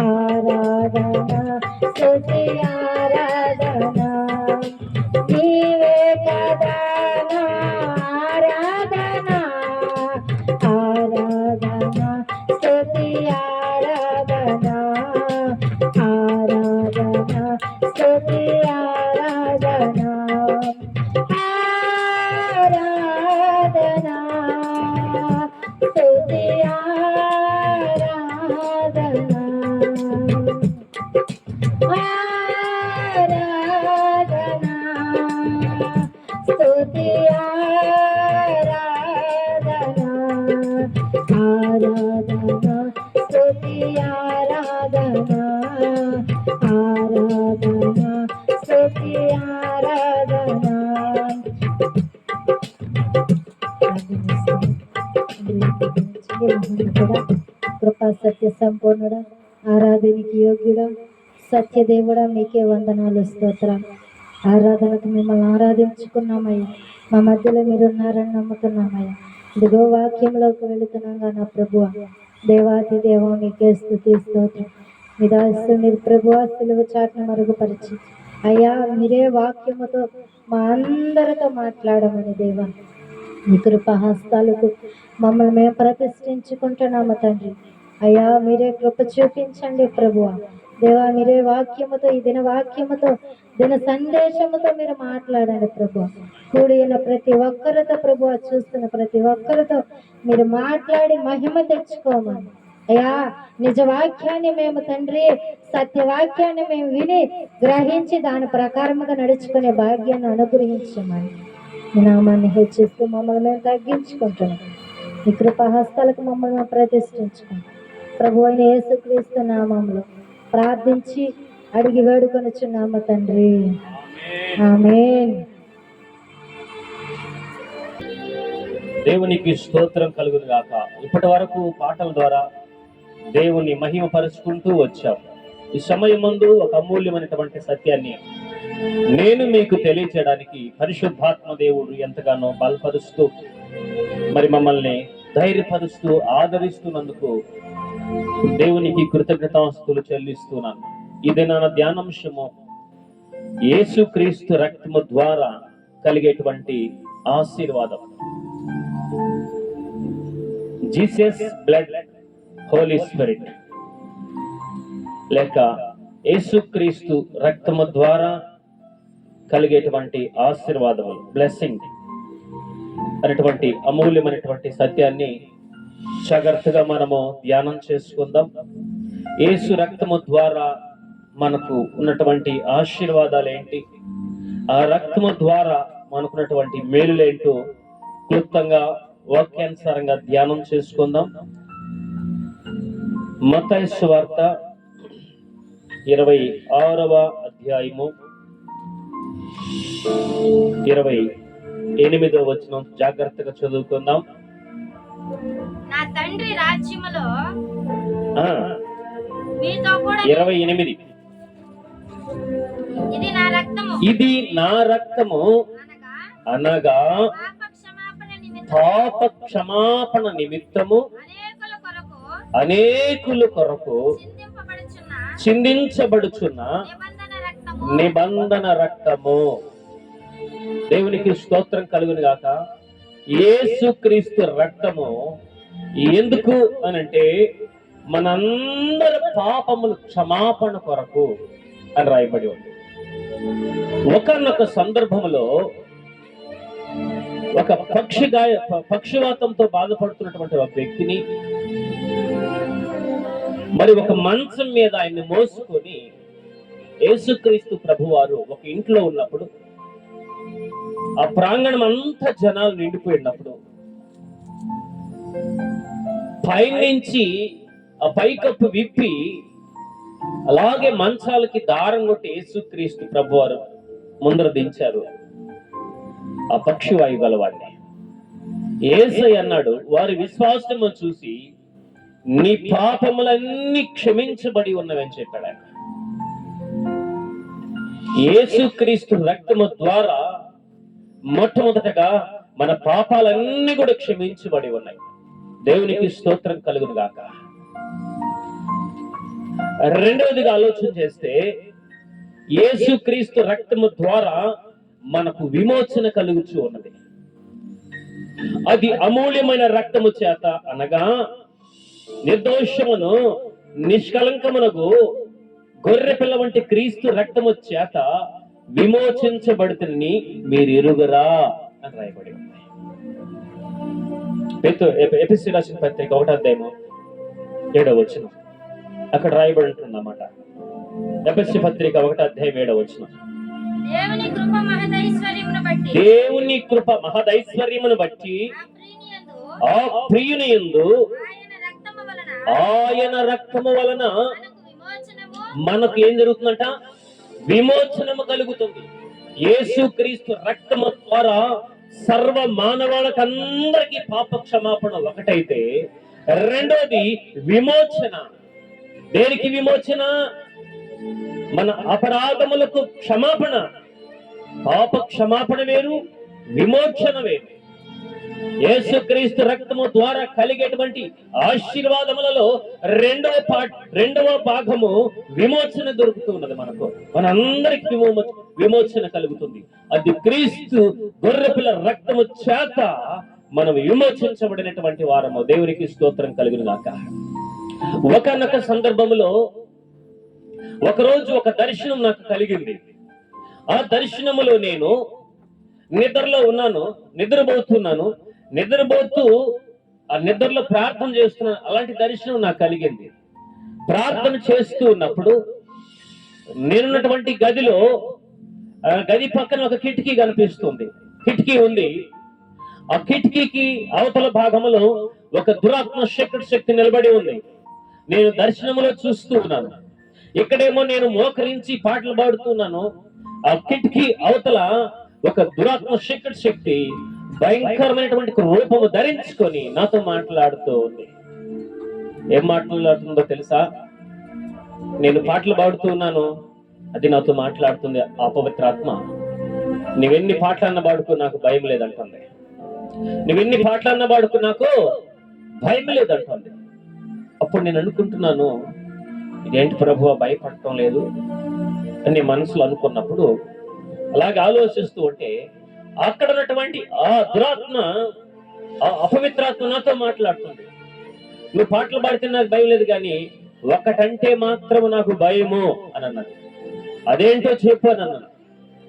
ఆరాధన స్తుతి ఆరాధన నీవే కదా నా ఆరాధన ఆరాధన స్తుతి ఆరాధన ఆరాధన స్తుతి ఆరాధన ఆరాధన స్తుతి ఆరాధన ఆరాధన స్తుతి ఆరాధన ఆరాధన స్తుతి ఆరాధన ఆరాధన స్తుతి ఆరాధన కృపా సత్య సంపూర్ణుడా ఆరాధనకి యోగ్యుడా సత్యదేవుడా మీకే వందనాలు స్తోత్రం ఆరాధనకు మిమ్మల్ని ఆరాధించుకున్నామయ్యా మా మధ్యలో మీరు ఉన్నారని నమ్ముతున్నామయ్యా ఇదిగో వాక్యంలోకి వెళుతున్నాగా నా ప్రభువ దేవాతి దేవ మీకే స్తుతి స్తోత్రం మీ దాసు మీరు ప్రభువ సిలువ చాటును మరుగుపరిచి అయ్యా మీరే వాక్యముతో మా అందరితో మాట్లాడమని దేవా మీ కృప హస్తాలకు మమ్మల్ని మేము ప్రతిష్ఠించుకుంటున్నాము తండ్రి అయ్యా మీరే కృప చూపించండి ప్రభువ దేవా మీరే వాక్యముతో ఈ దిన వాక్యముతో దిన సందేశముతో మీరు మాట్లాడండి ప్రభు కూడిన ప్రతి ఒక్కరితో ప్రభు చూస్తున్న ప్రతి ఒక్కరితో మీరు మాట్లాడి మహిమ తెచ్చుకోమని అయ్యా నిజ వాక్యాన్ని మేము తండ్రి సత్యవాక్యాన్ని మేము విని గ్రహించి దాని ప్రకారముగా నడుచుకునే భాగ్యాన్ని అనుగ్రహించమని మీ నామాన్ని హెచ్చిస్తూ మమ్మల్ని మేము తగ్గించుకుంటున్నాం మీ కృపాహస్తాలకు మమ్మల్ని మేము ప్రతిష్ఠించుకుంటాం ప్రభు అయిన యేసుక్రీస్తు నామంలో ప్రార్థించి అడిగి వేడుకొనుచున్నాము తండ్రి ఆమేన్. దేవునికి స్తోత్రం కలుగును గాక. ఇప్పటి వరకు పాటల ద్వారా దేవుని మహిమ పరుచుకుంటూ వచ్చాం. ఈ సమయం ముందు ఒక అమూల్యమైనటువంటి సత్యాన్ని నేను మీకు తెలియచేయడానికి పరిశుద్ధాత్మ దేవుడు ఎంతగానో బలపరుస్తూ మరి మమ్మల్ని ధైర్యపరుస్తూ ఆదరిస్తున్నందుకు దేవునికి కృతజ్ఞతాస్తులు చెల్లిస్తున్నాను. ఇది నా ధ్యానాంశము యేసుక్రీస్తు రక్తము ద్వారా కలిగేటువంటి ఆశీర్వాదం. జీసస్ బ్లడ్ హోలీ స్పిరిట్ లేక యేసుక్రీస్తు రక్తము ద్వారా కలిగేటువంటి ఆశీర్వాదములు, బ్లెస్సింగ్ అనేటువంటి అమూల్యమైనటువంటి సత్యాన్ని జాగ్రత్తగా మనము ధ్యానం చేసుకుందాం. యేసు రక్తము ద్వారా మనకు ఉన్నటువంటి ఆశీర్వాదాలు ఏంటి, ఆ రక్తము ద్వారా మనకున్నటువంటి మేలులేంటో క్లుప్తంగా వాక్యానుసారంగా ధ్యానం చేసుకుందాం. మత్తయి సువార్త 26వ అధ్యాయము 28వ వచనం జాగ్రత్తగా చదువుకుందాం. నా తండ్రి రాజ్యములో 28 ఇది నా రక్తము అనగా పాప క్షమాపణ నిమిత్తము అనేకుల కొరకు చిందించబడుచున్న నిబంధన రక్తము. దేవునికి స్తోత్రం కలుగును గాక. యేసుక్రీస్తు రక్తము ఎందుకు అనంటే మనందరి పాపములు క్షమాపణ కొరకు అని రాయబడి ఉంది. ఒకనొక సందర్భంలో ఒక పక్షవాతంతో బాధపడుతున్నటువంటి ఒక వ్యక్తిని మరి ఒక మంచం మీద ఆయన్ని మోసుకొని యేసుక్రీస్తు ప్రభువారు ఒక ఇంట్లో ఉన్నప్పుడు ఆ ప్రాంగణం అంతా జనాలు నిండిపోయినప్పుడు పైనుంచి ఆ పైకప్పు విప్పి అలాగే మంచాలకి దారం కొట్టి యేసుక్రీస్తు ప్రభువారు ముందర దించారు ఆ పక్షివాయు గలవాడిని. యేసయ్య అన్నాడు, వారి విశ్వాసము చూసి నీ పాపములన్నీ క్షమించబడి ఉన్నవని చెప్పాడు ఆయన. యేసుక్రీస్తు రక్తము ద్వారా మొట్టమొదటగా మన పాపాలన్నీ కూడా క్షమించబడి ఉన్నాయి. దేవునికి స్తోత్రం కలుగును గాక. రెండవదిగా ఆలోచన చేస్తే యేసుక్రీస్తు రక్తము ద్వారా మనకు విమోచన కలుగుచూ ఉన్నది. అది అమూల్యమైన రక్తము చేత అనగా నిర్దోషమును నిష్కలంకమునకు గొర్రె పిల్ల వంటి క్రీస్తు రక్తము చేత విమోచించబడుతుందని మీరు ఎరుగరా అని రాయబడి ఉంది. ఎఫెసీయులకు రాసిన పత్రిక 1వ అధ్యాయము 7వ వచనం అక్కడ రాయబడి ఉంటుందన్నమాట. ఎఫెసీ పత్రిక 1వ అధ్యాయం 7వ వచనం. దేవుని కృప మహదైశ్వర్యమును బట్టి ఆ ప్రియుని యందు ఆయన రక్తము వలన మనకు ఏం జరుగుతుందంట? విమోచనము కలుగుతుంది. యేసుక్రీస్తు రక్తము ద్వారా సర్వ మానవాళకందరికీ పాప క్షమాపణ ఒకటైతే, రెండోది విమోచన. దేనికి విమోచన? మన అపరాధములకు క్షమాపణ. పాప క్షమాపణ వేరు, విమోచన వేరు. యేసుక్రీస్తు రక్తము ద్వారా కలిగేటువంటి ఆశీర్వాదములలో రెండవ భాగము విమోచన దొరుకుతున్నది. మనకు మనందరికి విమోచన కలుగుతుంది. అది క్రీస్తు గొర్రెపిల్ల రక్తము చేత మనం విమోచించబడినటువంటి వారము. దేవునికి స్తోత్రం కలుగును గాక. ఒకనొక సందర్భములో ఒకరోజు ఒక దర్శనం నాకు కలిగింది. ఆ దర్శనములో నేను నిద్రలో ఉన్నాను, నిద్రపోతూ ఆ నిద్రలో ప్రార్థన చేస్తున్నాను. అలాంటి దర్శనం నాకు కలిగింది. ప్రార్థన చేస్తూ ఉన్నప్పుడు నేనున్నటువంటి గదిలో గది పక్కన ఒక కిటికీ కనిపిస్తుంది. కిటికీ ఉంది. ఆ కిటికీకి అవతల భాగంలో ఒక దురాత్మ శక్తి నిలబడి ఉంది. నేను దర్శనంలో చూస్తూ ఉన్నాను. ఇక్కడేమో నేను మోకరించి పాటలు పాడుతున్నాను. ఆ కిటికీ అవతల ఒక దురాత్మ శక్తి భయంకరమైనటువంటి రూపము ధరించుకొని నాతో మాట్లాడుతూ ఉంది. ఏం మాట్లాడుతుందో తెలుసా? నేను పాటలు పాడుతూ ఉన్నాను, అది నాతో మాట్లాడుతుంది. ఆ పవిత్ర ఆత్మ, నువ్వెన్ని పాటలన్నా పాడుకో, నాకు భయం లేదంటుంది. నువ్వెన్ని పాటలన్నా పాడుకో, నాకు భయం లేదంటుంది. అప్పుడు నేను అనుకుంటున్నాను, ఇదేంటి ప్రభువా భయపడటం లేదు అని మనసులో అనుకున్నప్పుడు, అలాగే ఆలోచిస్తూ ఉంటే అక్కడ ఉన్నటువంటి ఆ దురాత్మ, ఆ అపవిత్రాత్మ నాతో మాట్లాడుతుంది. నువ్వు పాటలు పాడితే నాకు భయం లేదు, కానీ ఒకటంటే మాత్రం నాకు భయము అని అన్నది. అదేంటో చెప్పు అని అన్నాను.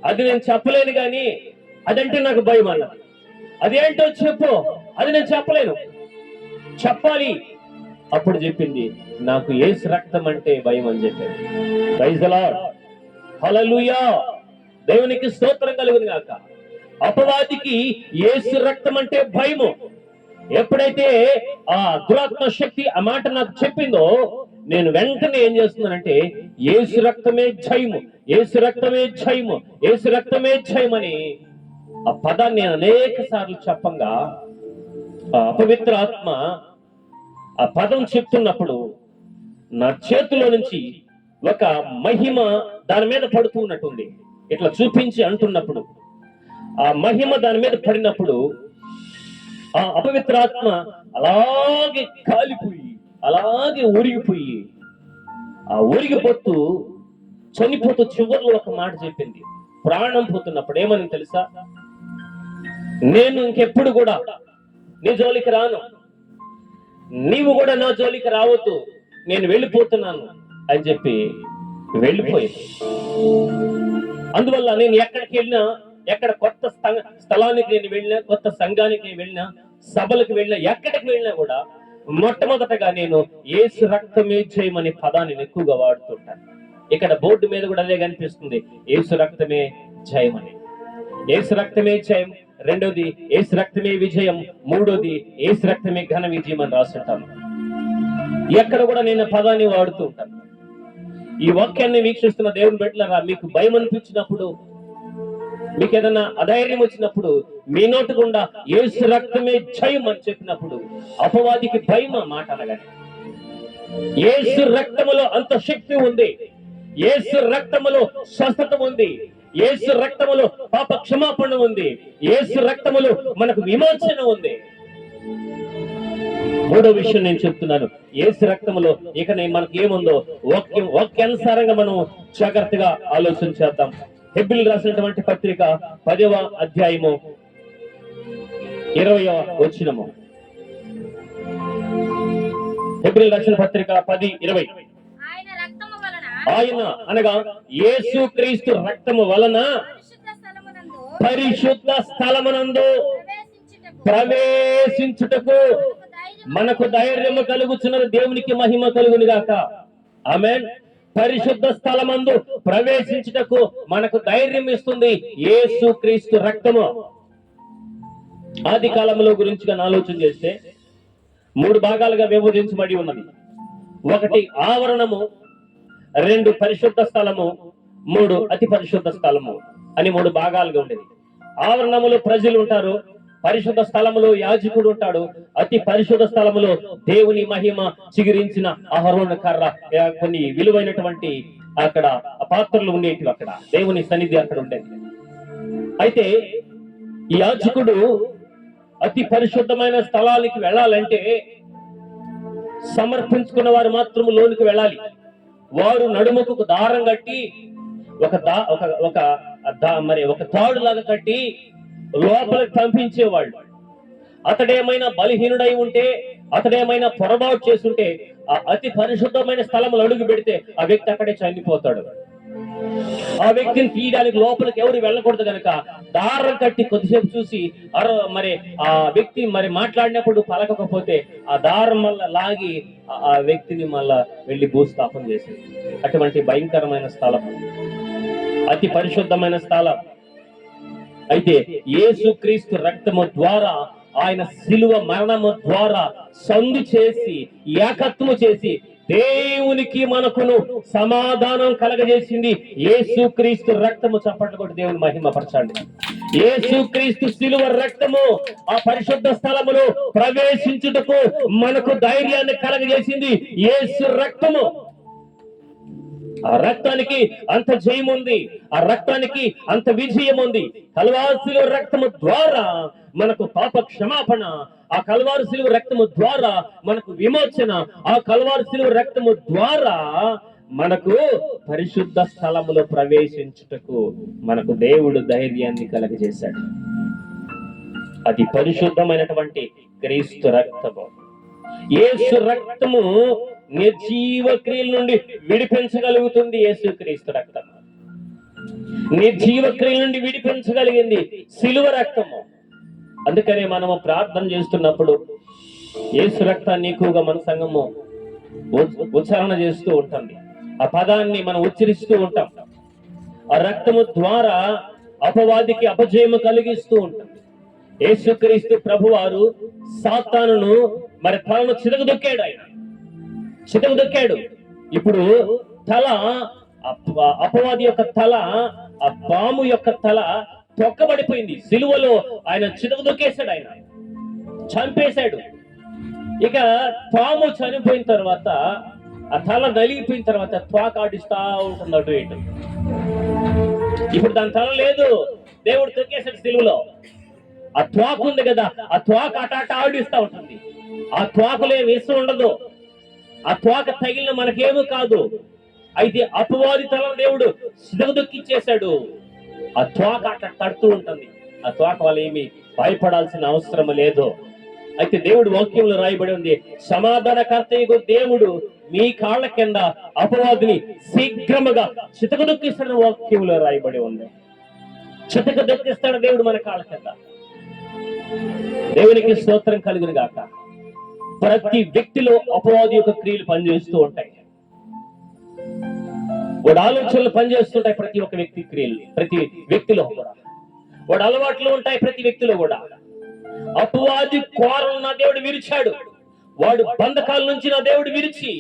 అది నేను చెప్పలేను, కానీ అదంటే నాకు భయం అన్నది. అదేంటో చెప్పు, అది నేను చెప్పలేను, చెప్పాలి. అప్పుడు చెప్పింది, నాకు యేసు రక్తం అంటే భయం అని చెప్పింది. ప్రైజ్ ది లార్డ్, హల్లెలూయా. దేవునికి స్తోత్రం కలుగును గాక. అపవాదికి యేసు రక్తం అంటే భయము. ఎప్పుడైతే ఆ దురాత్మ శక్తి ఆ మాట నాకు చెప్పిందో, నేను వెంటనే ఏం చేస్తున్నానంటే యేసు రక్తమే జయము, యేసు రక్తమే జయము, యేసు రక్తమే జయమని ఆ పదాన్ని నేను అనేక సార్లు చెప్పంగా ఆ అపవిత్ర ఆత్మ ఆ పదం చెప్తున్నప్పుడు నా చేతిలో నుంచి ఒక మహిమ దాని మీద పడుతూ ఉన్నట్టుంది. ఇట్లా చూపించి అంటున్నప్పుడు ఆ మహిమ దాని మీద పడినప్పుడు ఆ అపవిత్రాత్మ అలాగే కాలిపోయి, అలాగే ఊరిగిపోయి, ఆ ఊరిగిపోతూ చనిపోతూ చివరిలో ఒక మాట చెప్పింది. ప్రాణం పోతున్నప్పుడు ఏమని తెలుసా? నేను ఇంకెప్పుడు కూడా నీ జోలికి రాను, నీవు కూడా నా జోలికి రావద్దు, నేను వెళ్ళిపోతున్నాను అని చెప్పి వెళ్ళిపోయింది. అందువల్ల నేను ఎక్కడికి వెళ్ళినా, ఎక్కడ కొత్త స్థలానికి నేను వెళ్ళినా, కొత్త సంఘానికి నేను వెళ్ళినా, సభలకు వెళ్ళినా, ఎక్కడికి వెళ్ళినా కూడా మొట్టమొదటగా నేను యేసు రక్తమే జయమనే పదాన్ని ఎక్కువగా వాడుతుంటాను. ఇక్కడ బోర్డు మీద కూడా అదే కనిపిస్తుంది, యేసు రక్తమే జయమని. యేసు రక్తమే జయం, రెండోది యేసు రక్తమే విజయం, మూడోది యేసు రక్తమే ఘన విజయం అని రాస్తుంటాను. ఎక్కడ కూడా నేను పదాన్ని వాడుతూ ఉంటాను. ఈ వాక్యాన్ని వీక్షిస్తున్న దేవుని బిడ్డలారా, మీకు భయం అనిపించినప్పుడు, మీకు ఏదైనా అధైర్యం వచ్చినప్పుడు, మీ నోటి గుండా యేసు రక్తమే జయం అని చెప్పినప్పుడు అపవాదికి భయం ఆ మాట అనగానే. యేసు రక్తములో అంత శక్తి ఉంది, యేసు రక్తములో స్వస్థత ఉంది, యేసు రక్తములో పాప క్షమాపణ ఉంది, యేసు రక్తములో మనకు విమోచన ఉంది. మూడో విషయం నేను చెప్తున్నాను, యేసు రక్తములో ఇక మనకి ఏముందో వాక్యానుసారంగా మనం జాగ్రత్తగా ఆలోచన చేద్దాం. హెబ్రీయులకు రాసినటువంటి పత్రిక 10వ అధ్యాయము 20వ వచనము. హెబ్రీయులకు రాసిన పత్రిక 10:20. ఆయన రక్తము వలన ఆయన అనగా యేసు క్రీస్తు రక్తము వలన పరిశుద్ధ స్థలమునందు ప్రవేశించుటకు మనకు ధైర్యము కలుగుచున్నది. దేవునికి మహిమ కలుగును గాక. ఆమేన్. పరిశుద్ధ స్థలమందు ప్రవేశించుటకు మనకు ధైర్యం ఇస్తుంది యేసు క్రీస్తు రక్తము. ఆది కాలంలో గురించి ఆలోచన చేస్తే 3 భాగాలుగా విభజించబడి ఉన్నది. 1 ఆవరణము, 2 పరిశుద్ధ స్థలము, 3 అతి పరిశుద్ధ స్థలము అని 3 భాగాలుగా ఉండేది. ఆవరణములో ప్రజలు ఉంటారు, పరిశుద్ధ స్థలములో యాజకుడు ఉంటాడు, అతి పరిశుద్ధ స్థలములో దేవుని మహిమ చిగురించిన అహరోను కర్ర, కొన్ని విలువైనటువంటి అక్కడ పాత్రలు ఉండేటివి. అక్కడ దేవుని సన్నిధి అక్కడ ఉండేది. అయితే ఈ యాజకుడు అతి పరిశుద్ధమైన స్థలానికి వెళ్ళాలంటే సమర్పించుకున్న వారు మాత్రం లోనికి వెళ్ళాలి. వారు నడుముకు దారం కట్టి ఒక తాడులాగా కట్టి లోపలికి పంపించేవాళ్ళు. అతడేమైనా బలహీనుడై ఉంటే, అతడేమైనా పొరపాటు చేస్తుంటే ఆ అతి పరిశుద్ధమైన స్థలములు అడుగు పెడితే ఆ వ్యక్తి అక్కడే చనిపోతాడు. ఆ వ్యక్తిని తీయడానికి లోపలికి ఎవరు వెళ్ళకూడదు కనుక దారం కట్టి కొద్దిసేపు చూసి ఆ వ్యక్తి మాట్లాడినప్పుడు పలకకపోతే ఆ దారం మళ్ళా లాగి ఆ వ్యక్తిని మళ్ళా వెళ్లి భూస్థాపన చేసింది. అటువంటి భయంకరమైన స్థలం, అతి పరిశుద్ధమైన స్థలం. అయితే యేసుక్రీస్తు రక్తము ద్వారా, ఆయన శిలువ మరణము ద్వారా సంధి చేసి, ఏకత్వము చేసి దేవునికి మనకును సమాధానం కలగజేసింది యేసుక్రీస్తు రక్తము. చప్పట్లు కొట్టి దేవుని మహిమపరచండి. యేసుక్రీస్తు శిలువ రక్తము ఆ పరిశుద్ధ స్థలములో ప్రవేశించుటకు మనకు ధైర్యాన్ని కలగజేసింది యేసు రక్తము. ఆ రక్తానికి అంత జయం ఉంది, ఆ రక్తానికి అంత విజయం ఉంది. కల్వారి శిలువ రక్తము ద్వారా మనకు పాప క్షమాపణ, ఆ కల్వారి శిలువ రక్తము ద్వారా మనకు విమోచన, ఆ కల్వారి శిలువ రక్తము ద్వారా మనకు పరిశుద్ధ స్థలములో ప్రవేశించుటకు మనకు దేవుడు ధైర్యాన్ని కలగజేశాడు. అది పరిశుద్ధమైనటువంటి క్రీస్తు రక్తము. యేసు రక్తము నిర్జీవ క్రియల నుండి విడిపించగలుగుతుంది. యేసుక్రీస్తు రక్తము నిర్జీవ క్రియల నుండి విడిపించగలిగింది శిలువ రక్తము. అందుకనే మనము ప్రార్థన చేస్తున్నప్పుడు యేసు రక్తాన్ని ఎక్కువగా మన సంఘము ఉచ్చారణ చేస్తూ ఉంటుంది. ఆ పదాన్ని మనం ఉచ్చరిస్తూ ఉంటాం. ఆ రక్తము ద్వారా అపవాదికి అపజయము కలిగిస్తూ ఉంటుంది. యేసుక్రీస్తు ప్రభువారు సాతానును తలను చితకదొక్కాడు. ఆయన చితకదొక్కాడు. ఇప్పుడు తల, అపవాది యొక్క తల, ఆ పాము యొక్క తల తొక్కబడిపోయింది. సిలువలో ఆయన చితకదొక్కేశాడు, ఆయన చంపేశాడు. ఇక పాము చనిపోయిన తర్వాత, ఆ తల నలిగిపోయిన తర్వాత త్వాక ఆడిస్తా ఉంటుంది అటు ఇటు. ఇప్పుడు దాని తల లేదు, దేవుడు తొక్కేశాడు సిలువలో. ఆ త్వాక ఉంది కదా, ఆ త్వాక అటాట ఆడిస్తా ఉంటుంది. ఆ త్వాకలో విషం ఉండదు, ఆ త్వాక తగిలిన మనకేమీ కాదు. అయితే అపవాది తలను దేవుడు సిదగదొక్కిచ్చేశాడు. ఆ త్వాక అట్లా తడుతూ ఉంటుంది. ఆ త్వాక వల్ల ఏమి భయపడాల్సిన అవసరం లేదు. అయితే దేవుడు వాక్యంలో రాయబడి ఉంది, సమాధానకర్తయ్య దేవుడు మీ కాళ్ళ కింద అపవాదిని శీఘ్రముగా చితకదొక్కిస్తాడని వాక్యంలో రాయబడి ఉంది. చితకదొక్కిస్తాడు దేవుడు మన కాళ్ళ కింద. దేవునికి స్తోత్రం కలుగును గాక. ప్రతి వ్యక్తిలో అపవాది యొక్క క్రియలు పనిచేస్తూ ఉంటాయి. వాడు ఆలోచనలు పనిచేస్తుంటాయి. ప్రతి ఒక్క వ్యక్తి క్రియలు ప్రతి వ్యక్తిలో కూడా, వాడు అలవాట్లు ఉంటాయి ప్రతి వ్యక్తిలో కూడా. అపవాది కోరలు నా దేవుడు విరిచాడు. వాడు బంధకాల నుంచి నా దేవుడు విరిచి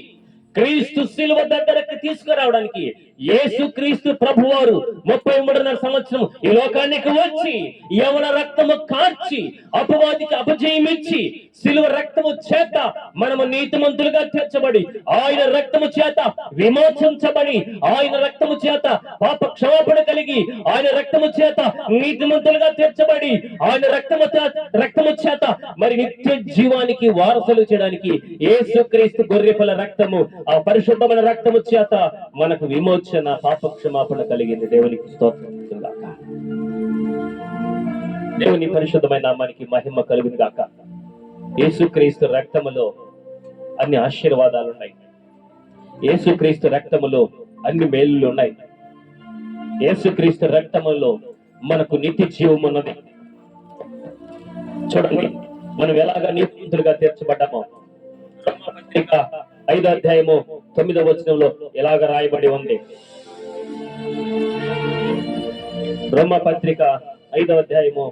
క్రీస్తు శిలువ దగ్గరకు తీసుకురావడానికి యేసు క్రీస్తు ప్రభువారు 33.5 సంవత్సరం ఈ లోకానికి వచ్చి యవన రక్తము కార్చి అపవాదికి అపజయం ఇచ్చి శిలువ రక్తము చేత మనము నీతిమంతులుగా తీర్చబడి ఆయన రక్తము చేత విమోచించబడి ఆయన రక్తము చేత పాప క్షమాపణ కలిగి ఆయన రక్తము చేత నీతిమంతులుగా తీర్చబడి ఆయన రక్తము చేత మరి నిత్య జీవానికి వారసులు చేయడానికి యేసుక్రీస్తు గొర్రెపిల్ల రక్తము ఆ పరిశుద్ధమైన రక్తము చేత మనకు విమోచన పాప క్షమాపణ కలిగింది. దేవునికి స్తోత్రం గాక. దేవుని పరిశుద్ధమైన నామానికి మహిమ కలుగును గాక. యేసుక్రీస్తు రక్తములో అన్ని ఆశీర్వాదాలు ఉన్నాయి. యేసుక్రీస్తు రక్తములో అన్ని మేలులు ఉన్నాయి. యేసుక్రీస్తు రక్తములో మనకు నిత్య జీవం ఉన్నది. చూడండి, మనం ఎలాగా నీతిమంతులుగా తీర్చబడ్డామో పత్రిక 5వ అధ్యాయము 9వ వచనంలో ఎలాగ రాయబడి ఉంది. రోమా పత్రిక 5వ అధ్యాయము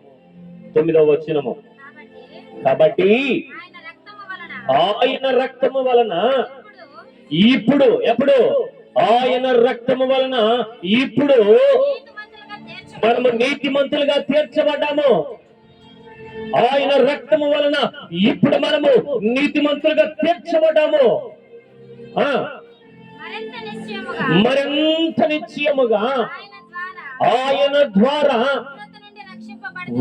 9వ వచనము. కాబట్టి ఆయన రక్తము వలన ఇప్పుడు ఎప్పుడు ఆయన రక్తము వలన ఇప్పుడు మనము నీతిమంతులుగా తీర్చబడ్డాము. ఆయన రక్తము వలన ఇప్పుడు మనము నీతిమంతులుగా తీర్చబడ్డాము. మరింత నిశ్చయముగా ఆయన ద్వారా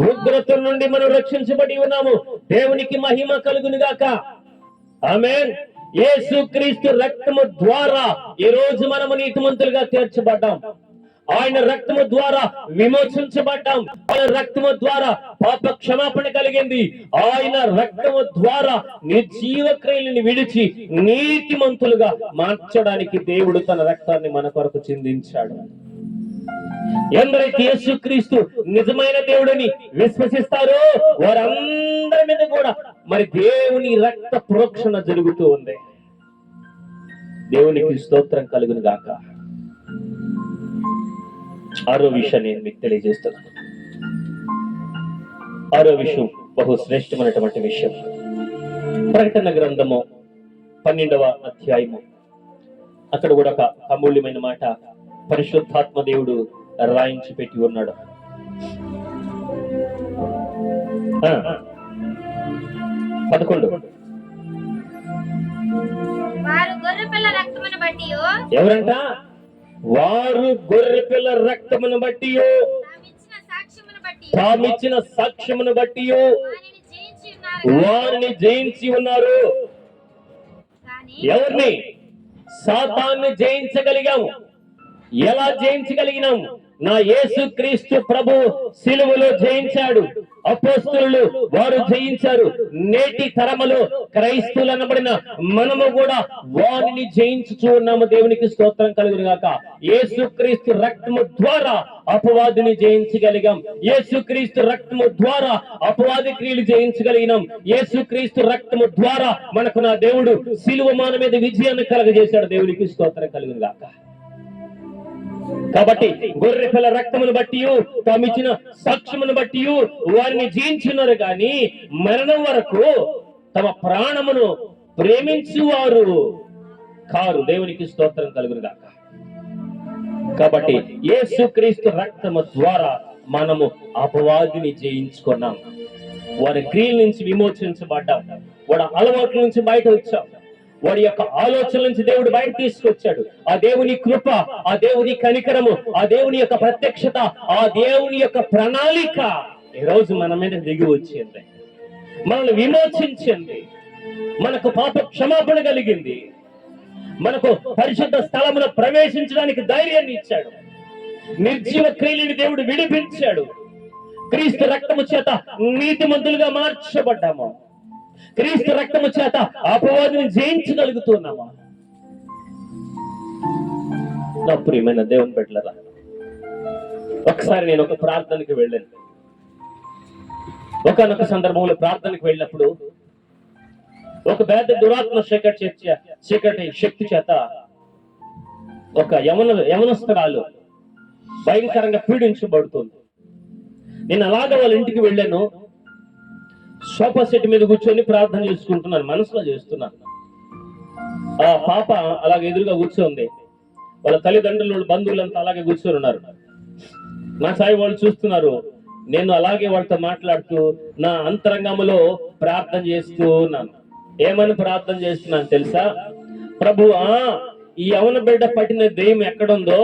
ఉగ్రత నుండి మనం రక్షించబడి ఉన్నాము. దేవునికి మహిమ కలుగును గాక. ఆమేన్. యేసుక్రీస్తు రక్తము ద్వారా ఈ రోజు మనము నీతిమంతులుగా తీర్చబడ్డాం. ఆయన రక్తము ద్వారా విమోచించబడ్డాం. ఆయన రక్తము ద్వారా పాప క్షమాపణ కలిగింది. ఆయన రక్తము ద్వారా నిర్జీవ క్రియలను విడిచి నీతిమంతులుగా మార్చడానికి దేవుడు తన రక్తాన్ని మన కొరకు చిందించాడు. ఎందరైతే యేసుక్రీస్తు నిజమైన దేవుడిని విశ్వసిస్తారో వారందరి మీద కూడా మరి దేవుని రక్త ప్రోక్షణ జరుగుతూ ఉంది. దేవునికి స్తోత్రం కలుగును గాక. ఆరో విషయం నేను మీకు తెలియజేస్తున్నాను. ఆరో విషయం బహు శ్రేష్టమైనటువంటి విషయం. ప్రకటన గ్రంథము 12వ అధ్యాయము. అక్కడ కూడా ఒక అమూల్యమైన మాట పరిశుద్ధాత్మ దేవుడు రాయించి పెట్టి ఉన్నాడు. 11 ఎవరంట? వారు గొర్రెపిల్ల రక్తమును బట్టి తామిచ్చిన సాక్ష్యమును బట్టి వారిని జయించి ఉన్నారు. ఎవరిని? సాతాన్ని జయించగలిగాము. ఎలా జయించగలిగినాము? నా యేసుక్రీస్తు ప్రభు సిలువలో జయించాడు. అపోస్తలులు వారు జయించారు. నేటి తరములో క్రైస్తవులు అనబడిన మనము కూడా వారిని జయించుచూ ఉన్నాము. దేవునికి స్తోత్రం కలుగును గాక. యేసుక్రీస్తు రక్తము ద్వారా అపవాదిని జయించగలిగాం. యేసుక్రీస్తు రక్తము ద్వారా అపవాది క్రియలు జయించగలిగినాం. యేసుక్రీస్తు రక్తము ద్వారా మనకు నా దేవుడు సిలువ మాన మీద విజయాన్ని కలగజేశాడు. దేవునికి స్తోత్రం కలుగును గాక. కాబట్టి గొర్రెపిల్ల రక్తమును బట్టి తామిచ్చిన సాక్ష్యమును బట్టి వారిని జయించున్నారు. కానీ మరణం వరకు తమ ప్రాణమును ప్రేమించువారు కారు. దేవునికి స్తోత్రం కలుగును గాక. కాబట్టి యేసుక్రీస్తు రక్తము ద్వారా మనము అపవాదిని జయించుకున్నాం. వారి క్రియల నుంచి విమోచించబడ్డాం. వాడి అలవాట్ల నుంచి బయట వచ్చాం. వాడి యొక్క ఆలోచన నుంచి దేవుడు బయట తీసుకొచ్చాడు. ఆ దేవుని కృప, ఆ దేవుని కనికరము, ఆ దేవుని యొక్క ప్రత్యక్షత, ఆ దేవుని యొక్క ప్రణాళిక ఈ రోజు మన మీద దిగి వచ్చింది. మనల్ని విమోచించింది. మనకు పాప క్షమాపణ కలిగింది. మనకు పరిశుద్ధ స్థలములో ప్రవేశించడానికి ధైర్యాన్ని ఇచ్చాడు. నిర్జీవ క్రియలను దేవుడు విడిపించాడు. క్రీస్తు రక్తము చేత నీతిమంతులుగా మార్చబడ్డాము. క్రీస్తు రక్తము చేత అపవాదిని జయించగలుగుతున్నామా? నా ప్రియమైన దేవుని బిడ్డలారా, ఒకసారి నేను ఒక ప్రార్థనకి వెళ్ళాను. ఒకనొక సందర్భంలో ప్రార్థనకి వెళ్ళినప్పుడు ఒక పెద్ద దురాత్మ చీకటి శక్తి చేత ఒక యవనస్తురాలు భయంకరంగా పీడించబడుతుంది. నేను అలాగా వాళ్ళ ఇంటికి వెళ్ళాను. సోఫా సెట్ మీద కూర్చొని ప్రార్థన చేసుకుంటున్నాను, మనసులో చేస్తున్నాను. ఆ పాప అలాగే ఎదురుగా కూర్చోంది. వాళ్ళ తల్లిదండ్రులు బంధువులంతా అలాగే కూర్చొని ఉన్నారు. నా సాయి వాళ్ళు చూస్తున్నారు. నేను అలాగే వాళ్ళతో మాట్లాడుతూ నా అంతరంగములో ప్రార్థన చేస్తూ ఉన్నాను. ఏమని ప్రార్థన చేస్తున్నాను తెలుసా? ప్రభువా, ఈ యవన బిడ్డ పట్టిన దెయ్యం ఎక్కడుందో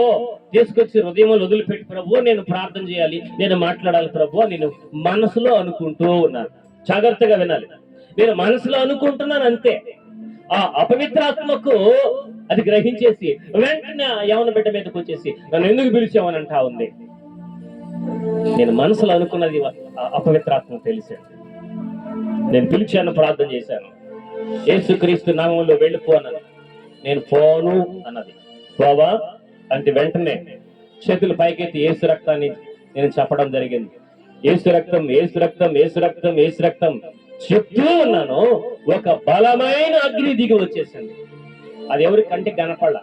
తీసుకొచ్చి హృదయంలో వదిలిపెట్టి ప్రభు, నేను ప్రార్థన చేయాలి, నేను మాట్లాడాలి ప్రభు, నేను మనసులో అనుకుంటూ ఉన్నాను. జాగ్రత్తగా వినాలి. నేను మనసులో అనుకుంటున్నాను అంతే. ఆ అపవిత్రాత్మకు అది గ్రహించేసి వెంటనే యవన బిడ్డ మీదకి వచ్చేసి నన్ను ఎందుకు పిలిచావని అంటా ఉంది. నేను మనసులో అనుకున్నది అపవిత్రాత్మ తెలిసాను. నేను పిలిచాను, ప్రార్థన చేశాను, యేసుక్రీస్తు నామంలో వెళ్ళిపోన్నాను. నేను పోను అన్నది. బాబా అంటే వెంటనే చేతులు పైకెత్తి యేసు రక్తాన్ని నేను చెప్పడం జరిగింది. యేసు రక్తం, యేసు రక్తం, యేసు రక్తం, యేసు రక్తం చెప్తూ ఉన్నాను. ఒక బలమైన అగ్ని దిగి వచ్చేసింది. అది ఎవరి కంటికి కనపడాల.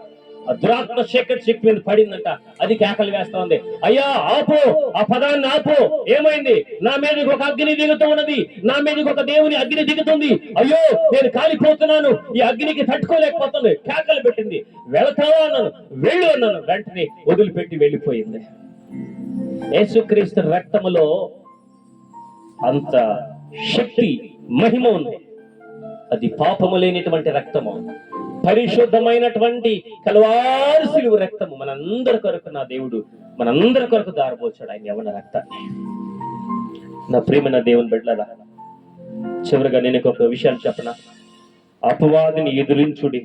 దురాత్మ శేఖర్ శక్తి మీద పడిందంట. అది కేకలు వేస్తా ఉంది, అయ్యా ఆపు, ఆ పదాన్ని ఆపు. ఏమైంది? నా మీదకి ఒక అగ్ని దిగుతూ ఉన్నది, నా మీదకి ఒక దేవుని అగ్ని దిగుతుంది. అయ్యో నేను కాలిపోతున్నాను, ఈ అగ్నికి తట్టుకోలేకపోతుంది. కేకలు పెట్టింది. వెళతావా అన్నాను. వెళ్ళు అన్నాను. వెంటనే వదిలిపెట్టి వెళ్ళిపోయింది. యేసుక్రీస్తు రక్తములో అంత శక్తి, మహిమ ఉంది. అది పాపము లేనిటువంటి రక్తము, పరిశుద్ధమైనటువంటి కల్వారి సిలువ రక్తము. మనందరి కొరకు నా దేవుడు మనందరి కొరకు దారపోచాడు ఆయన యవన రక్తాన్ని. నా ప్రియమైన దేవుని బిడ్డలారా, చివరిగా నేను ఒక విషయాన్ని చెప్పనా? అపవాదిని ఎదురించుడి,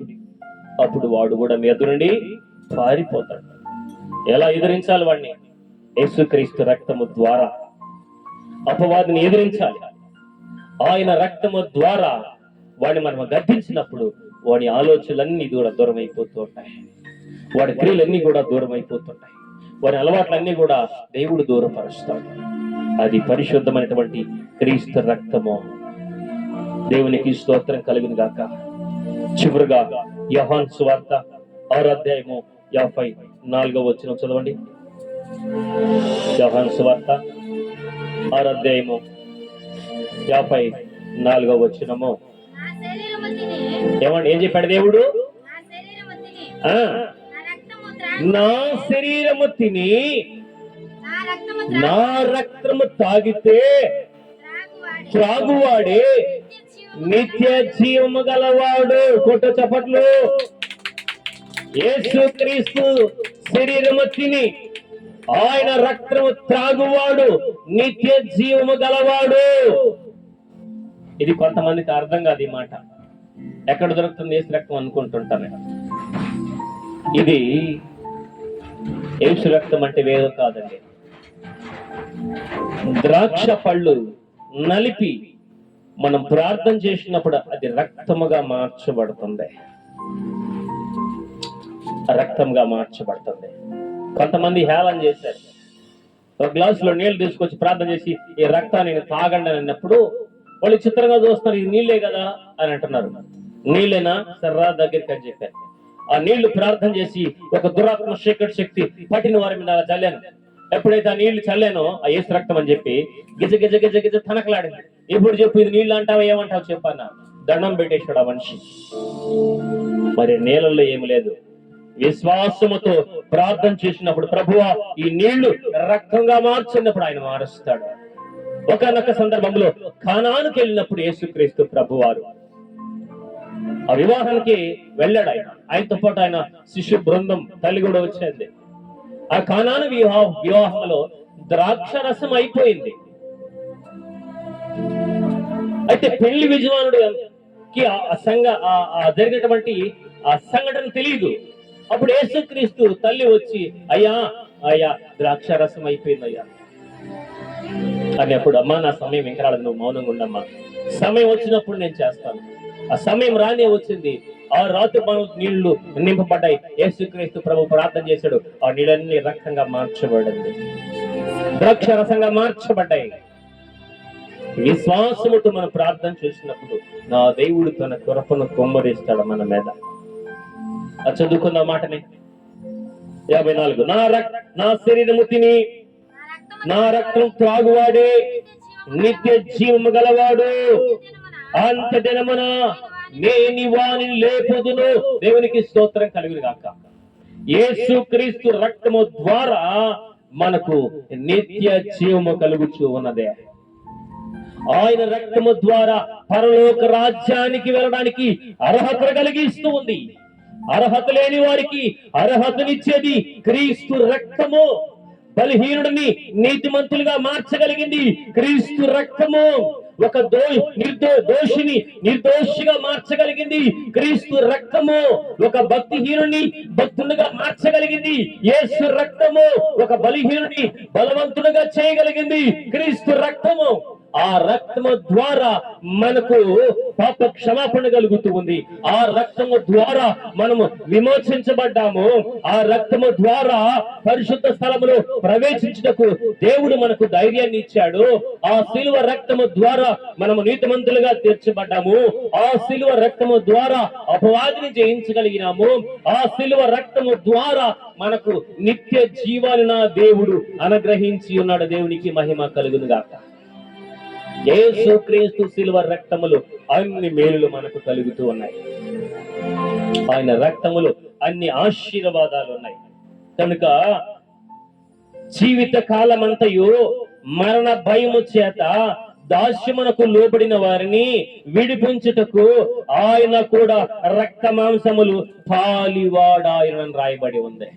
అప్పుడు వాడు కూడా మీ ఎదురుండి పారిపోతాడు. ఎలా ఎదిరించాలి వాడిని? యేసుక్రీస్తు రక్తము ద్వారా అపవాదిని ఎదిరించాలి. ఆయన రక్తము ద్వారా వాడిని మనం గద్దించినప్పుడు వాడి ఆలోచనలన్నీ కూడా దూరం అయిపోతూ ఉంటాయి, వాడి క్రియలన్నీ కూడా దూరం అయిపోతుంటాయి, వాడి అలవాట్లన్నీ కూడా దేవుడు దూరపరుస్తాడు. అది పరిశుద్ధమైనటువంటి క్రీస్తు రక్తము. దేవునికి స్తోత్రం కలుగును గాక. చివరిగా యోహాను సువార్త 6వ అధ్యాయము 54వ వచనం చదవండి. యోహాను సువార్త 6వ అధ్యాయము 54వ వచనము. ఏమండి, ఏం చెప్పాడు దేవుడు? నా శరీరము తిని నా రక్తము తాగితే త్రాగువాడే నిత్య జీవము గలవాడు. కొట్ట చప్పట్లు. యేసుక్రీస్తు శరీరము తిని ఆయన రక్తము త్రాగువాడు నిత్య జీవము గలవాడు. ఇది కొంతమందికి అర్థం కాదు ఈ మాట. ఎక్కడ దొరుకుతుంది యేసు రక్తం అనుకుంటుంటారు. ఇది యేసు రక్తం అంటే వేరే కాదండి. ద్రాక్ష పళ్ళు నలిపి మనం ప్రార్థన చేసినప్పుడు అది రక్తముగా మార్చబడుతుంది, రక్తంగా మార్చబడుతుంది. కొంతమంది హేళన చేశారు. ఒక గ్లాసులో నీళ్లు తీసుకొచ్చి ప్రార్థన చేసి ఈ రక్తాన్ని తాగండి అని అన్నప్పుడు వాళ్ళు చిత్రంగా చూస్తారు, ఇది నీళ్లే కదా అని అంటున్నారు. నీళ్ళేనా? సర్రా దగ్గరికి అని చెప్పారు. ఆ నీళ్లు ప్రార్థన చేసి ఒక దురాత్మ శేఖర్ శక్తి పట్టిన వారి మీద చల్లాను. ఎప్పుడైతే ఆ నీళ్లు చల్లానో ఆ యేసు రక్తం అని చెప్పి గిజ గిజ గిజ గిజ తనకలాడింది. ఇప్పుడు చెప్పు, ఇది నీళ్ళు అంటావా ఏమంటావు చెప్పన్నా? దండం పెట్టేశాడు ఆ మనిషి. మరి నీళ్ళల్లో ఏమి లేదు. విశ్వాసముతో ప్రార్థన చేసినప్పుడు ప్రభువా ఈ నీళ్లు రక్తంగా మార్చినప్పుడు ఆయన మారుస్తాడు. ఒకనొక సందర్భంలో కానానుకి వెళ్ళినప్పుడు యేసుక్రీస్తు ప్రభువారు ఆ వివాహానికి వెళ్ళాడు. ఆయనతో పాటు ఆయన శిష్యు బృందం తల్లి కూడా వచ్చేది. ఆ కానాను వివాహంలో ద్రాక్ష రసం అయిపోయింది. అయితే పెళ్లి యజమానుడికి జరిగినటువంటి ఆ సంఘటన తెలియదు. అప్పుడు యేసుక్రీస్తు తల్లి వచ్చి అయ్యా అయ్యా ద్రాక్ష రసం అయిపోయింది అయ్యా అని. అప్పుడు అమ్మా నా సమయం ఇంకా రాలేదు, నువ్వు మౌనంగా ఉండమ్మా, సమయం వచ్చినప్పుడు నేను చేస్తాను. ఆ సమయం రానే వచ్చింది. ఆ రాత్రి నీళ్లు నింపబడ్డాయి. యేసుక్రీస్తు ప్రభు ప్రార్థన చేశాడు. ఆ నీళ్ళన్నీ రక్తంగా మార్చబడింది, ద్రాక్ష రసంగా మార్చబడ్డాయి. విశ్వాసముతో మనం ప్రార్థన చేసినప్పుడు నా దేవుడు తన కృపను కొమ్మరిస్తాడు మన మీద. ఆ చదువుకున్న మాటని 54. నా శరీరము తిని నా రక్తం త్రాగువాడే నిత్య జీవము గలవాడు. అంత దినమున లేని వానిని లేపుదును. దేవునికి స్తోత్రం కలుగును గాక. యేసు క్రీస్తు రక్తము ద్వారా మనకు నిత్య జీవము కలుగుచూ ఉన్నదే. ఆయన రక్తము ద్వారా పరలోక రాజ్యానికి వెళ్ళడానికి అర్హత కలిగిస్తూ ఉంది. అర్హత లేని వారికి అర్హతనిచ్చేది క్రీస్తు రక్తము. బలహీనుడిని నీతిమంతులుగా మార్చగలిగింది క్రీస్తు రక్తము. ఒక దోషిని నిర్దోషిగా మార్చగలిగింది క్రీస్తు రక్తము. ఒక భక్తిహీనుని భక్తునిగా మార్చగలిగింది యేసు రక్తము. ఒక బలహీనుని బలవంతునిగా చేయగలిగింది క్రీస్తు రక్తము. ఆ రక్తము ద్వారా మనకు పాప క్షమాపణ కలుగుతూ ఉంది. ఆ రక్తము ద్వారా మనము విమోచించబడ్డాము. ఆ రక్తము ద్వారా పరిశుద్ధ స్థలములో ప్రవేశించుటకు దేవుడు మనకు ధైర్యాన్ని ఇచ్చాడు. ఆ శిలువ రక్తము ద్వారా మనము నీతిమంతులుగా తీర్చబడ్డాము. ఆ శిలువ రక్తము ద్వారా అపవాదిని జయించగలిగినాము. ఆ శిలువ రక్తము ద్వారా మనకు నిత్య జీవాన్ని నా దేవుడు అనుగ్రహించి ఉన్నాడు. దేవునికి మహిమ కలుగును గాక. యేసు క్రీస్తు శిలువ రక్తములు అన్ని మేలులు మనకు కలుగుతూ ఉన్నాయి. ఆయన రక్తములు అన్ని ఆశీర్వాదాలు ఉన్నాయి. కనుక జీవిత కాలమంతయు మరణ భయము చేత దాస్యమునకు లోబడిన వారిని విడిపించుటకు ఆయన కూడా రక్త మాంసములు పాలివాడాయనని రాయబడి ఉంది.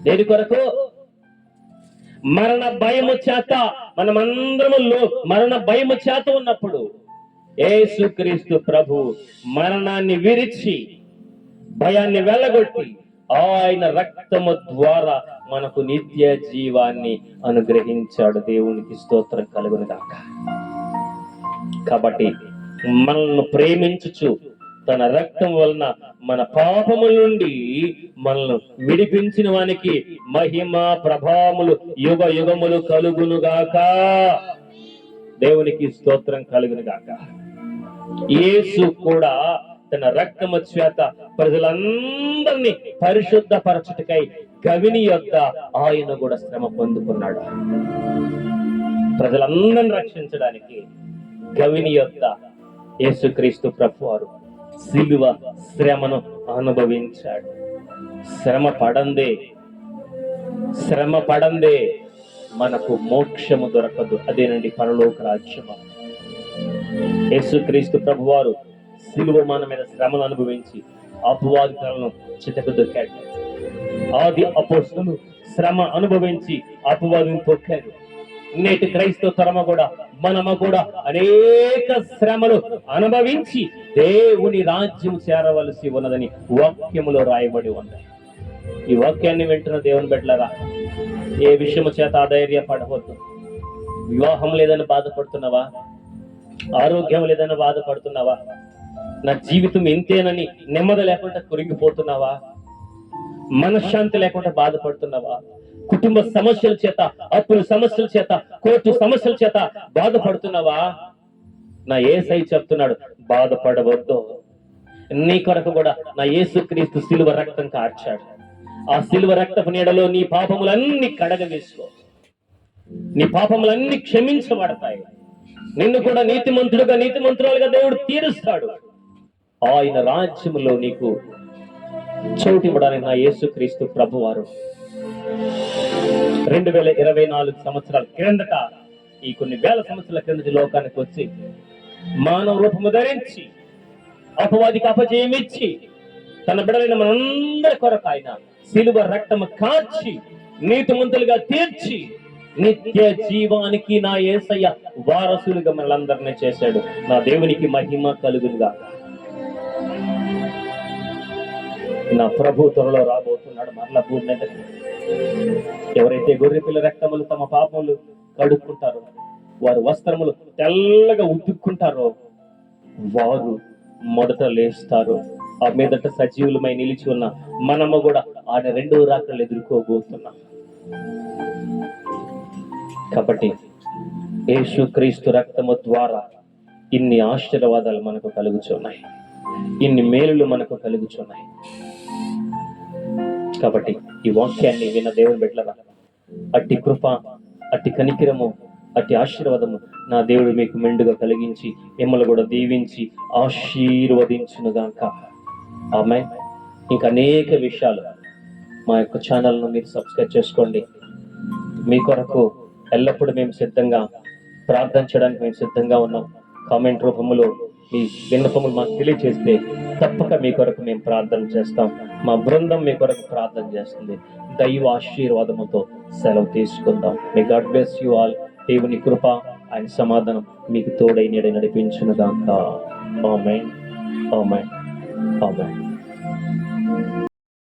దేని కొరకు? మరణ భయము చేత మనమందరము మరణ భయము చేత ఉన్నప్పుడు యేసుక్రీస్తు ప్రభు మరణాన్ని విరిచి భయాన్ని వెళ్ళగొట్టి ఆయన రక్తము ద్వారా మనకు నిత్య జీవాన్ని అనుగ్రహించాడు. దేవునికి స్తోత్రం కలుగును గాక. కాబట్టి మనల్ని ప్రేమించుచు తన రక్తం వలన మన పాపముల నుండి మనల్ని విడిపించిన వానికి మహిమ ప్రభావములు యుగ యుగములు కలుగును గాక. దేవునికి స్తోత్రం కలుగును గాక. యేసు కూడా తన రక్తము చేత ప్రజలందరినీ పరిశుద్ధపరచుటకై గవిని యొద్ద ఆయన కూడా శ్రమ పొందుకున్నాడు. ప్రజలందరిని రక్షించడానికి గవిని యొద్ద యేసుక్రీస్తు ప్రభువారు సిలువ శ్రమను అనుభవించాడు. శ్రమ పడందే మనకు మోక్షము దొరకదు. అదేనండి పరలోక రాజ్యము. యేసుక్రీస్తు ప్రభువారు సిలువ మన మీద శ్రమను అనుభవించి అపవాదికలను చితకు దొక్కాడు. ఆది అపోస్తలులు శ్రమ అనుభవించి అపవాదిని తొక్కారు. నేటి క్రైస్తవ తరమ కూడా మనము కూడా అనేక శ్రమలు అనుభవించి దేవుని రాజ్యం చేరవలసి ఉన్నదని వాక్యములో రాయబడి ఉంది. ఈ వాక్యాన్ని వింటున్న దేవుని బిడ్డలారా, ఏ విషయము చేత అధైర్యపడవద్దు. వివాహం లేదని బాధపడుతున్నావా? ఆరోగ్యం లేదని బాధపడుతున్నావా? నా జీవితం ఇంతేనని నెమ్మది లేకుండా కురింగిపోతున్నావా? మనశ్శాంతి లేకుండా బాధపడుతున్నావా? కుటుంబ సమస్యల చేత, అప్పుల సమస్యల చేత, కోర్టు సమస్యల చేత బాధపడుతున్నావా? నా యేసయ్య చెప్తున్నాడు, బాధపడవద్దు. నీ కొరకు కూడా నా యేసుక్రీస్తు సిలువ రక్తం కార్చాడు. ఆ సిలువ రక్తపు నీడలో నీ పాపములన్నీ కడగవేసుకో. నీ పాపములన్నీ క్షమించబడతాయి. నిన్ను కూడా నీతిమంతురాలుగా దేవుడు తీరుస్తాడు. ఆయన రాజ్యములో నీకు చోటివ్వడానికి నా యేసుక్రీస్తు ప్రభువారు 2024 సంవత్సరాల క్రిందట, ఈ కొన్ని వేల సంవత్సరాల క్రిందటి లోకానికి వచ్చి మానవ రూపము ధరించి అపవాదికి అపజయమిచ్చి తన బిడ్డలైన మనందరి కొరకు ఆయన సిలువ రక్తము కార్చి నీతిమంతులుగా తీర్చి నిత్య జీవానికి నా యేసయ్య వారసులుగా మనలందరినీ చేశాడు. నా దేవునికి మహిమ కలుగునుగా. నా ప్రభు త్వరలో రాబోతున్నాడు మరలా భూమి మీద. ఎవరైతే గొర్రె పిల్ల రక్తములు తమ పాపములు కడుక్కుంటారో, వారు వస్త్రములు తెల్లగా ఉతుక్కుంటారో, వారు మొదట లేస్తారు. ఆ మీదట సజీవులమై నిలిచి ఉన్న మనము కూడా ఆయన రెండో రాకడలు ఎదుర్కోబోతున్నాం. కాబట్టి యేసుక్రీస్తు రక్తము ద్వారా ఇన్ని ఆశీర్వాదాలు మనకు కలుగుచున్నాయి, ఇన్ని మేలులు మనకు కలుగుచున్నాయి. కాబట్టి ఈ వాక్యాన్ని విన్న దేవుని బిడ్డలారా, అట్టి కృప, అట్టి కనికిరము, అట్టి ఆశీర్వాదము నా దేవుడు మీకు మెండుగా కలిగించి మిమ్మల్ని కూడా దీవించి ఆశీర్వదించునుగాక. ఆమేన్. ఇంకా అనేక విషయాలు మా యొక్క ఛానల్ను మీరు సబ్స్క్రైబ్ చేసుకోండి. మీ కొరకు ఎల్లప్పుడూ మేము సిద్ధంగా ప్రార్థన చేయడానికి మేము సిద్ధంగా ఉన్నాం. కామెంట్ రూపంలో మీ విన్నపములు మాకు తెలియజేస్తే తప్పక మీ కొరకు మేము ప్రార్థన చేస్తాం. మా బృందం మీ కొరకు ప్రార్థన చేస్తుంది. దైవ ఆశీర్వాదముతో సెలవు తీసుకుందాం. May God bless you all. దేవుని కృప, ఆయన సమాధానం మీకు తోడై నీడై నడిపించునుగాక. ఆమేన్, ఆమేన్, ఆమేన్.